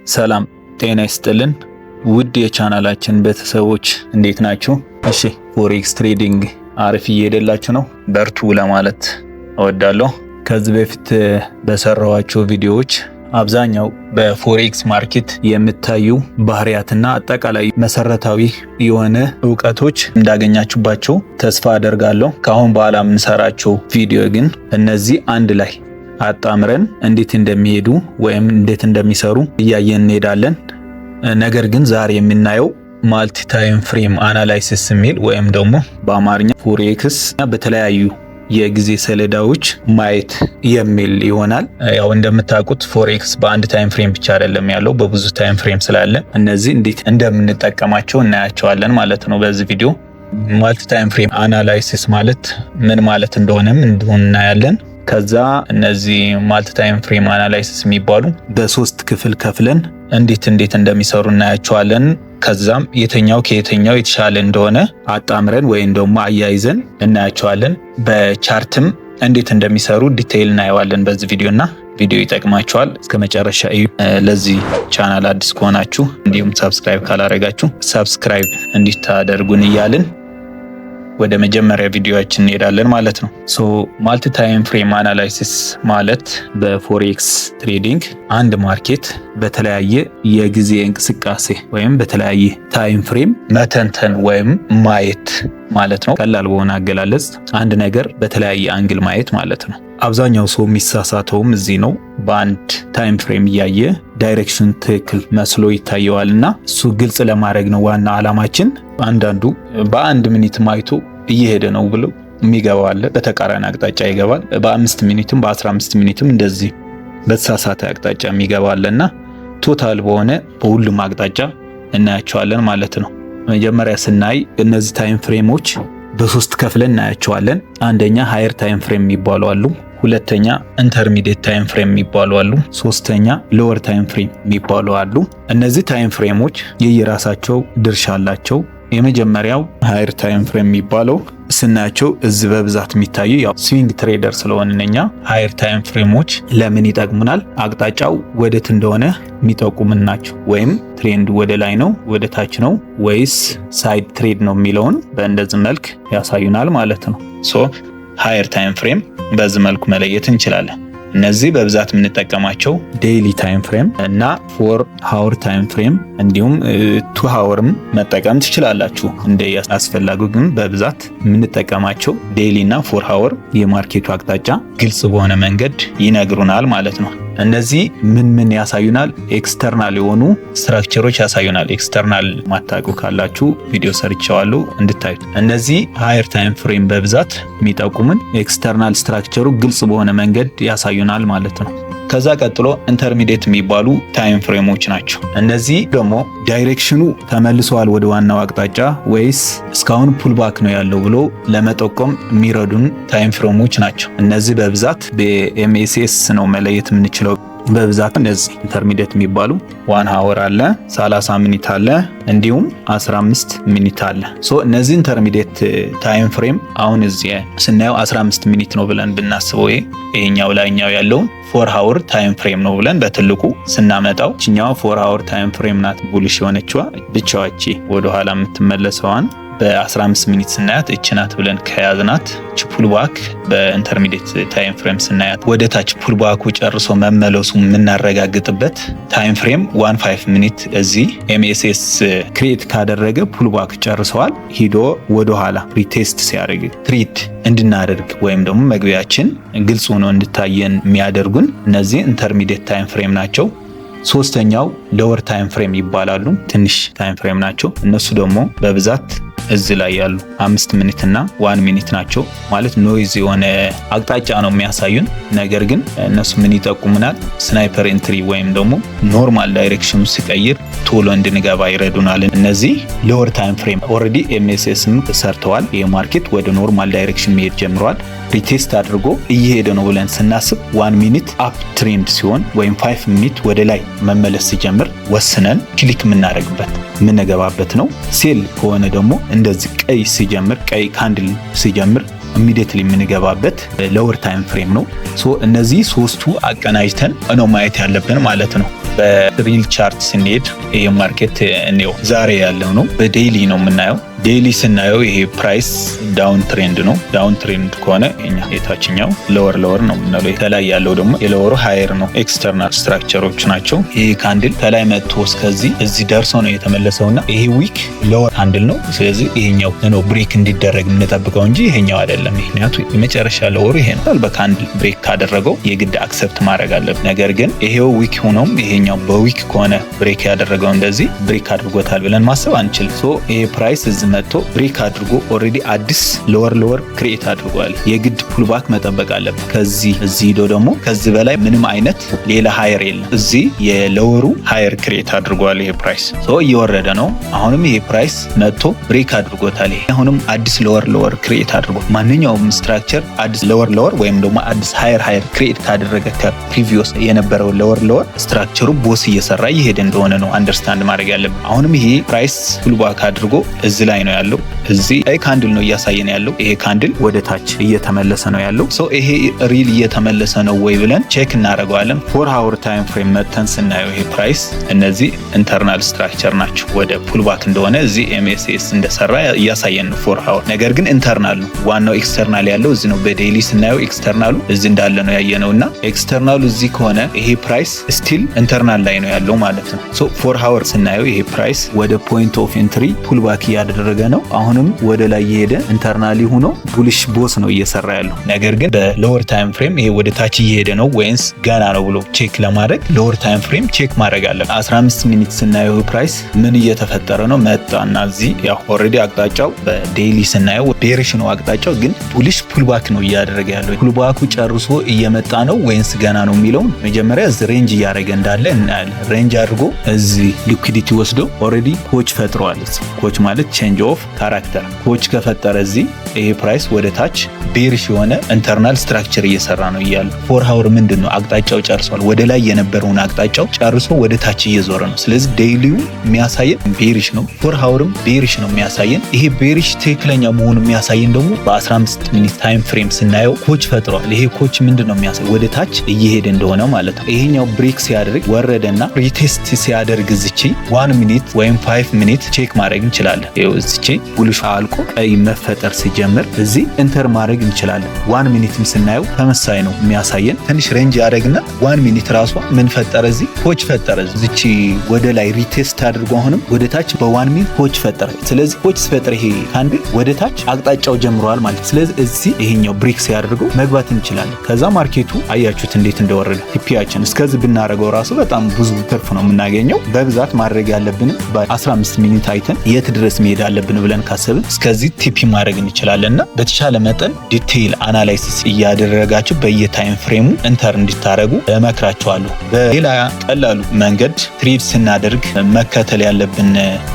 ሰላም ጤና ይስጥልን ውድ የቻናላችን ቤተሰቦች እንዴት ናችሁ? እሺ ፎሬክስ ትሬዲንግ አሪፍ እየሄደላችሁ ነው? በርቱ ለማለት እወዳለሁ። ከዚህ በፊት በሰራኋቸው ቪዲዮዎች አብዛኛው በፎሬክስ ማርኬት የምታዩ ባህሪያትና አጠቃላይ መሰረታዊ የሆነ ዕውቀቶች እንዳገኛችሁባቸው ተስፋ አደርጋለሁ። ከአሁን በኋላ የምንሰራቸው ቪዲዮ ግን እነዚህ አንድ ላይ አጣምረን እንዴት እንደሚሄዱ ወይም እንዴት እንደሚሰሩ እያየን እንሄዳለን። ነገር ግን ዛሬ የምናየው ማልቲ ታይም ፍሬም አናላይሲስ የሚል ወይም ደግሞ በአማርኛ ፎሬክስ በተለያዩ የጊዜ ሰሌዳዎች ማየት የሚል ይሆናል። ያው እንደምታውቁት ፎሬክስ በአንድ ታይም ፍሬም ብቻ አይደለም ያለው፣ በብዙ ታይም ፍሬም ስላለ እነዚህ እንዴት እንደምንጠቀማቸው እናያቸዋለን ማለት ነው በዚህ ቪዲዮ። ማልቲ ታይም ፍሬም አናላይሲስ ማለት ምን ማለት እንደሆነም እናያለን። ከዛ እነዚህ ማልቲ ታይም ፍሬም አናላይሲስ የሚባሉ በሶስት ክፍል ከፍለን እንዴት እንደሚሰሩ እናያቸዋለን። ከዛም የትኛው ከየትኛው የተሻለ እንደሆነ አጣምረን ወይም ደግሞ አያይዘን እናያቸዋለን። በቻርትም እንዴት እንደሚሰሩ ዲቴይል እናየዋለን በዚህ ቪዲዮና ቪዲዮ ይጠቅማችኋል እስከ መጨረሻ እዩ። ለዚህ ቻናል አዲስ ከሆናችሁ እንዲሁም ሰብስክራይብ ካላረጋችሁ ሰብስክራይብ እንድታደርጉን እያልን ወደ መጀመሪያ ቪዲዮአችን እንሄዳለን ማለት ነው። ማልቲ ታይም ፍሬም አናላይሲስ ማለት በፎሬክስ ትሬዲንግ አንድ ማርኬት በተለያየ የጊዜ እንቅስቃሴ ወይም በተለያየ ታይም ፍሬም መተንተን ወይም ማየት ማለት ነው። ቀላል በሆነ አገላለጽ አንድ ነገር በተለያየ አንግል ማየት ማለት ነው። አብዛኛው ሰው የሚሳሳተውም እዚህ ነው። በአንድ ታይም ፍሬም እያየ ዳይሬክሽን ትክክል መስሎ ይታየዋልና እሱ ግልጽ ለማድረግ ነው ዋና ዓላማችን። አንዳንዱ በአንድ ሚኒት ማይቶ እየሄደ ነው ብሎ የሚገባው አለ፣ በተቃራኒ አቅጣጫ ይገባል። በ5 ሚኒትም በ15 ሚኒትም እንደዚህ በተሳሳተ አቅጣጫ የሚገባው አለና ቶታል በሆነ በሁሉም አቅጣጫ እናያቸዋለን ማለት ነው። መጀመሪያ ስናይ እነዚህ ታይም ፍሬሞች በሶስት ከፍለን እናያቸዋለን። አንደኛ ሃየር ታይም ፍሬም የሚባሉ አሉ፣ ሁለተኛ ኢንተርሚዲየት ታይም ፍሬም የሚባሉ አሉ፣ ሶስተኛ ሎወር ታይም ፍሬም የሚባሉ አሉ። እነዚህ ታይም ፍሬሞች የየራሳቸው ድርሻ አላቸው። የመጀመሪያው ሃየር ታይም ፍሬም የሚባለው ስናያቸው እዚህ በብዛት የሚታዩ ያው ስዊንግ ትሬደር ስለሆነኛ ሃየር ታይም ፍሬሞች ለምን ይጠቅሙናል? አቅጣጫው ወዴት እንደሆነ የሚጠቁሙን ናቸው። ወይም ትሬንድ ወደ ላይ ነው ወደ ታች ነው ወይስ ሳይድ ትሬድ ነው የሚለውን በእንደዚህ መልክ ያሳዩናል ማለት ነው። ሃየር ታይም ፍሬም በዚህ መልኩ መለየት እንችላለን። እነዚህ በብዛት የምንጠቀማቸው ዴይሊ ታይም ፍሬም እና 4 ሃወር ታይም ፍሬም እንዲሁም 2 ሃወርም መጠቀም ትችላላችሁ እንደ አስፈላጊው፣ ግን በብዛት የምንጠቀማቸው ዴይሊ እና 4 ሃወር የማርኬቱ አቅጣጫ ግልጽ በሆነ መንገድ ይነግሩናል ማለት ነው። እነዚህ ምን ያሳዩናል? ኤክስተርናል የሆኑ ስትራክቸሮች ያሳዩናል። ኤክስተርናል ማታውቁ ካላችሁ ቪዲዮ ሰርቻለሁ እንድታዩት። እነዚህ ሃየር ታይም ፍሬም በብዛት የሚጠቁሙን ኤክስተርናል ስትራክቸሩ ግልጽ በሆነ መንገድ ያሳዩናል ማለት ነው። ከዛ ቀጥሎ ኢንተርሚዲየት የሚባሉ ታይም ፍሬሞች ናቸው። እነዚህ ደግሞ ዳይሬክሽኑ ተመልሷል ወደ ዋናው አቅጣጫ ወይስ እስካሁን ፑልባክ ነው ያለው ብሎ ለመጠቆም የሚረዱን ታይም ፍሬሞች ናቸው። እነዚህ በብዛት በኤምኤስኤስ ነው መለየት የምንችለው። በብዛት እነዚህ ኢንተርሚዲየት የሚባሉ 1 ሃወር አለ፣ 30 ሚኒት አለ፣ እንዲሁም 15 ሚኒት አለ። እነዚህ ኢንተርሚዲየት ታይም ፍሬም አሁን እዚህ ስናየው 15 ሚኒት ነው ብለን ብናስበው ይሄኛው ላይኛው ያለው 4 ሃወር ታይም ፍሬም ነው ብለን በትልቁ ስናመጣው እኛው 4 ሃወር ታይም ፍሬም ናት ቡሊሽ የሆነችዋ ብቻዋቺ ወደ ኋላ የምትመለሰዋን በ15 ሚኒት ስናያት እችናት ብለን ከያዝናት ፑልባክ በኢንተርሚዲየት ታይም ፍሬም ስናያት ወደ ታች ፑልባኩ ጨርሶ መመለሱ የምናረጋግጥበት ታይም ፍሬም 15 ሚኒት እዚህ ኤምኤስኤስ ክሬት ካደረገ ፑልባክ ጨርሰዋል ሂዶ ወደ ኋላ ሪቴስት ሲያደርግ ትሪድ እንድናደርግ ወይም ደግሞ መግቢያችን ግልጽ ሆኖ እንድታየን የሚያደርጉን እነዚህ ኢንተርሚዲየት ታይም ፍሬም ናቸው። ሶስተኛው ሎወር ታይም ፍሬም ይባላሉ። ትንሽ ታይም ፍሬም ናቸው። እነሱ ደግሞ በብዛት እዚህ ላይ ያሉ 5 ሚኒት እና 1 ሚኒት ናቸው። ማለት ኖይዝ የሆነ አቅጣጫ ነው የሚያሳዩን። ነገር ግን እነሱ ምን ይጠቁሙናል? ስናይፐር ኤንትሪ ወይም ደግሞ ኖርማል ዳይሬክሽኑ ሲቀይር ቶሎ እንድንገባ ይረዱናል። እነዚህ ሎወር ታይም ፍሬም ኦልሬዲ ኤምኤስኤስም ሰርተዋል። የማርኬት ወደ ኖርማል ዳይሬክሽን መሄድ ጀምሯል። ሪቴስት አድርጎ እየሄደ ነው ብለን ስናስብ 1 ሚኒት አፕ ትሬንድ ሲሆን ወይም 5 ሚኒት ወደ ላይ መመለስ ሲጀምር ወስነን ክሊክ የምናደርግበት የምንገባበት ነው። ሴል ከሆነ ደግሞ እንደዚህ ቀይ ሲጀምር ቀይ ካንድል ሲጀምር ኢሚዲየትሊ የምንገባበት ሎወር ታይም ፍሬም ነው። እነዚህ ሶስቱ አቀናጅተን ነው ማየት ያለብን ማለት ነው። በሪል ቻርት ስንሄድ ይሄ ማርኬት ነው ዛሬ ያለው ነው። በዴይሊ ነው የምናየው። ዴይሊ ስናየው ይሄ ፕራይስ ዳውን ትሬንድ ነው። ዳውን ትሬንድ ከሆነ እኛ የታችኛው ሎወር ነው የምንለው፣ ከላይ ያለው ደግሞ የሎወሩ ሃየር ነው። ኤክስተርናል ስትራክቸሮች ናቸው። ይሄ ካንድል ከላይ መጥቶ እስከዚህ እዚህ ደርሶ ነው የተመለሰውና ይሄ ዊክ ሎወር ካንድል ነው። ስለዚህ ይሄኛው ነው ብሬክ እንዲደረግ የምንጠብቀው እንጂ ይሄኛው አይደለም። ምክንያቱም የመጨረሻ ሎወሩ ይሄ ነው። በካንድል ብሬክ ካደረገው የግድ አክሰፕት ማድረግ አለብን። ነገር ግን ይሄው ዊክ ሆኖም ይሄኛው በዊክ ከሆነ ብሬክ ያደረገው እንደዚህ ብሬክ አድርጎታል ብለን ማሰብ አንችልም። ሶ ይሄ ፕራይስ እዚህ መጥቶ ብሬክ አድርጎ ኦልሬዲ አዲስ ሎወር ክሬት አድርጓል። የግድ ፑልባክ መጠበቅ አለብን። ከዚህ እዚህ ሄዶ ደግሞ ከዚህ በላይ ምንም አይነት ሌላ ሃየር የለም። እዚህ የሎወሩ ሃየር ክሬት አድርጓል። ይሄ ፕራይስ ሶ እየወረደ ነው። አሁንም ይሄ ፕራይስ መጥቶ ብሬክ አድርጎታል። ይሄ አሁንም አዲስ ሎወር ክሬት አድርጎ ማንኛውም ስትራክቸር አዲስ ሎወር ወይም ደግሞ አዲስ ሃየር ክሬት ካደረገ ከፕሪቪየስ የነበረው ሎወር ስትራክቸሩ ቦስ እየሰራ እየሄደ እንደሆነ ነው አንደርስታንድ ማድረግ ያለብን። አሁንም ይሄ ፕራይስ ፑልባክ አድርጎ እዚህ ላይ ነው ያለው። እዚህ አይ ካንድል ነው እያሳየን ያለው። ይሄ ካንድል ወደ ታች እየተመለሰ ነው ያለው። ሶ ይሄ ሪል እየተመለሰ ነው ወይ ብለን ቼክ እናደርገዋለን። 4 ሃወር ታይም ፍሬም መተን ስናየው ይሄ ፕራይስ እነዚህ ኢንተርናል ስትራክቸር ናቸው። ወደ ፑልባክ እንደሆነ እዚህ ኤምኤስኤስ እንደሰራ እያሳየን ነው 4 ሃወር። ነገር ግን ኢንተርናል ነው። ዋናው ኤክስተርናል ያለው እዚህ ነው። በዴይሊ ስናየው ኤክስተርናሉ እዚህ እንዳለ ነው ያየነውና ኤክስተርናሉ እዚህ ከሆነ ይሄ ፕራይስ ስቲል ኢንተርናል ላይ ነው ያለው ማለት ነው። ሶ 4 ሃወር ስናየው ይሄ ፕራይስ ወደ ፖይንት ኦፍ ኤንትሪ ፑልባክ እያደረገ ነው። አሁንም ወደ ላይ እየሄደ ኢንተርናሊ ሆኖ ቡሊሽ ቦስ ነው እየሰራ ያለው። ነገር ግን በሎወር ታይም ፍሬም ይሄ ወደ ታች እየሄደ ነው ወይንስ ገና ነው ብሎ ቼክ ለማድረግ ሎወር ታይም ፍሬም ቼክ ማድረግ አለብን። 15 ሚኒት ስናየው ፕራይስ ምን እየተፈጠረ ነው መጣና እዚህ ያው ኦልሬዲ አቅጣጫው በዴይሊ ስናየው ቤሪሽ ነው አቅጣጫው፣ ግን ቡሊሽ ፑልባክ ነው እያደረገ ያለው። ፑልባኩ ጨርሶ እየመጣ ነው ወይንስ ገና ነው የሚለውን መጀመሪያ እዚህ ሬንጅ እያደረገ እንዳለ እናያለን። ሬንጅ አድርጎ እዚህ ሊኩዊዲቲ ወስዶ ኦልሬዲ ኮች ፈጥሯል። ኮች ማለት ቼንጅ ኦፍ ካራክተር ኮች ከፈጠረ እዚህ ይሄ ፕራይስ ወደ ታች ቤሪሽ የሆነ ኢንተርናል ስትራክቸር እየሰራ ነው እያለ 4 ሃወር ምንድነው አቅጣጫው ጨርሷል። ወደ ላይ የነበረውን አቅጣጫው ጨርሶ ወደ ታች እየዞረ ነው። ስለዚህ ዴይሊው የሚያሳየን ቤሪሽ ነው፣ 4 ሃወርም ቤሪሽ ነው የሚያሳየን። ይሄ ቤሪሽ ትክክለኛ መሆኑ የሚያሳየን ደግሞ በ15 ሚኒት ታይም ፍሬም ስናየው ኮች ፈጥሯል። ይሄ ኮች ምንድነው የሚያሳይ ወደ ታች እየሄደ እንደሆነ ማለት ነው። ይሄኛው ብሬክ ሲያደርግ ወረደና ሪቴስት ሲያደርግ እዚች 1 ሚኒት ወይም 5 ሚኒት ቼክ ማድረግ እንችላለን። ይሄው እዚች ቡልሽ አልቆ ቀይ መፈጠር ሲጀምር እዚህ ኢንተር ማድረግ እንችላለን። 1 ሚኒትም ስናየው ተመሳይ ነው የሚያሳየን። ትንሽ ሬንጅ ያደርግና 1 ሚኒት ራሷ ምን ፈጠረ እዚህ ኮች ፈጠረ። እዚች ወደ ላይ ሪቴስት አድርጎ አሁንም ወደ ታች በ1 ሚኒት ኮች ፈጠረ። ስለዚህ ኮች ሲፈጠር ይሄ ካንድል ወደ ታች አቅጣጫው ጀምሯል ማለት። ስለዚህ እዚህ ይሄኛው ብሬክ ሲያደርገው መግባት እንችላለን። ከዛ ማርኬቱ አያችሁት እንዴት እንደወረደ። ቲፒያችን እስከዚህ ብናደርገው ራሱ በጣም ብዙ ትርፍ ነው የምናገኘው። በብዛት ማድረግ ያለብን በ15 ሚኒት አይተን የት ድረስ መሄድ አለብን ብለን ካሰብን እስከዚህ ቲፒ ማድረግ እንችላለንና በተቻለ መጠን ዲቴይል አናላይሲስ እያደረጋችሁ በየታይም ፍሬሙ ኢንተር እንድታረጉ እመክራችኋለሁ። በሌላ ቀላሉ መንገድ ትሬድ ስናደርግ መከተል ያለብን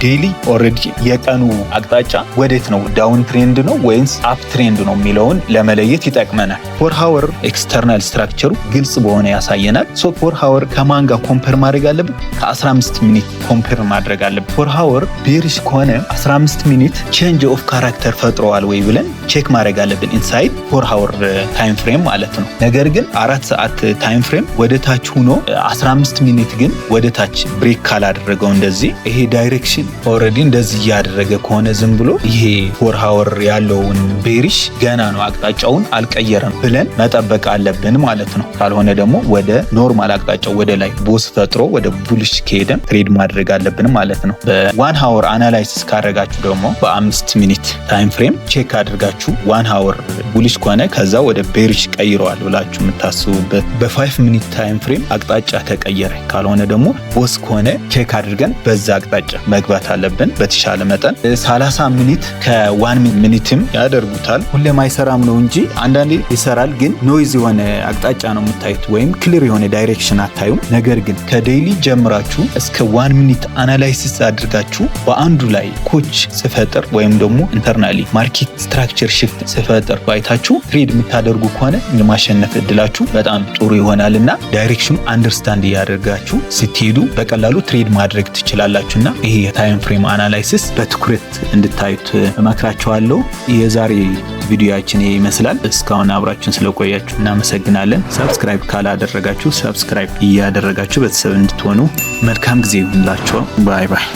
ዴይሊ ኦልሬዲ የቀኑ አቅጣጫ ወዴት ነው፣ ዳውን ትሬንድ ነው ወይንስ አፕ ትሬንድ ነው የሚለውን ለመለየት ይጠቅመናል። 4 ሃወር ኤክስተርናል ስትራክቸሩ ግልጽ በሆነ ያሳየናል። ሶ 4 ሃወር ከማን ጋር ኮምፔር ማድረግ አለብን? ከ15 ሚኒት ኮምፔር ማድረግ አለብን። 4 ሃወር ቤሪሽ ከሆነ 15 ሚኒት ቼንጅ ኦፍ ካራክተር ፈጥረዋል ወይ ብለን ቼክ ማድረግ አለብን ኢንሳይድ 4 ሃወር ታይም ፍሬም ማለት ነው። ነገር ግን 4 ሰዓት ታይም ፍሬም ወደ ታች ሆኖ 15 ሚኒት ግን ወደ ታች ብሬክ ካላደረገው እንደዚህ ይሄ ዳይሬክሽን ኦልሬዲ እንደዚህ እያደረገ ከሆነ ዝም ብሎ ይሄ 4 ሃወር ያለውን ቤሪሽ ገና ነው አቅጣጫውን አልቀየረም ብለን መጠበቅ አለብን ማለት ነው። ካልሆነ ደግሞ ወደ ኖርማል አቅጣጫው ወደ ላይ ቦስ ፈጥሮ ወደ ቡሊሽ ከሄደን ትሬድ ማድረግ አለብን ማለት ነው። በ1 ሃወር አናላይሲስ ካደረጋችሁ ደግሞ በ5 ሚኒት ታይም ፍሬም ቼክ አድርጋችሁ 1 ሃወር ቡሊሽ ከሆነ ከዛ ወደ ቤሪሽ ቀይረዋል ብላችሁ የምታስቡበት በ5 ሚኒት ታይም ፍሬም አቅጣጫ ተቀየረ። ካልሆነ ደግሞ ቦስ ከሆነ ቼክ አድርገን በዛ አቅጣጫ መግባት አለብን። በተሻለ መጠን 30 ሚኒት ከ1 ሚኒትም ያደርጉታል። ሁሌም አይሰራም ነው እንጂ አንዳንዴ ይሰራል፣ ግን ኖይዝ የሆነ አቅጣጫ ነው የምታዩት ወይም ክሊር የሆነ ዳይሬክሽን አታዩም። ነገር ግን ከዴይሊ ጀምራችሁ እስከ 1 ሚኒት አናላይሲስ አድርጋችሁ በአንዱ ላይ ኮች ሲፈጥር ወይም ደግሞ ኢንተርናሊ ማርኬት ስትራክቸር ሽፍት ሲፈጥር ባይታችሁ ትሬድ የምታደርጉ ከሆነ የማሸነፍ እድላችሁ በጣም ጥሩ ይሆናልና ዳይሬክሽኑ አንደርስታንድ እያደርጋችሁ ስትሄዱ በቀላሉ ትሬድ ማድረግ ትችላላችሁና ይሄ የታይም ፍሬም አናላይሲስ በትኩረት እንድታዩት እመክራችኋለሁ። የዛሬ የዛሬው ቪዲዮአችን ይመስላል። እስካሁን አብራችሁን ስለቆያችሁ እናመሰግናለን። ሰብስክራይብ ካላደረጋችሁ ሰብስክራይብ እያደረጋችሁ ቤተሰብ እንድትሆኑ መልካም ጊዜ ይሁንላችሁ። ባይ ባይ።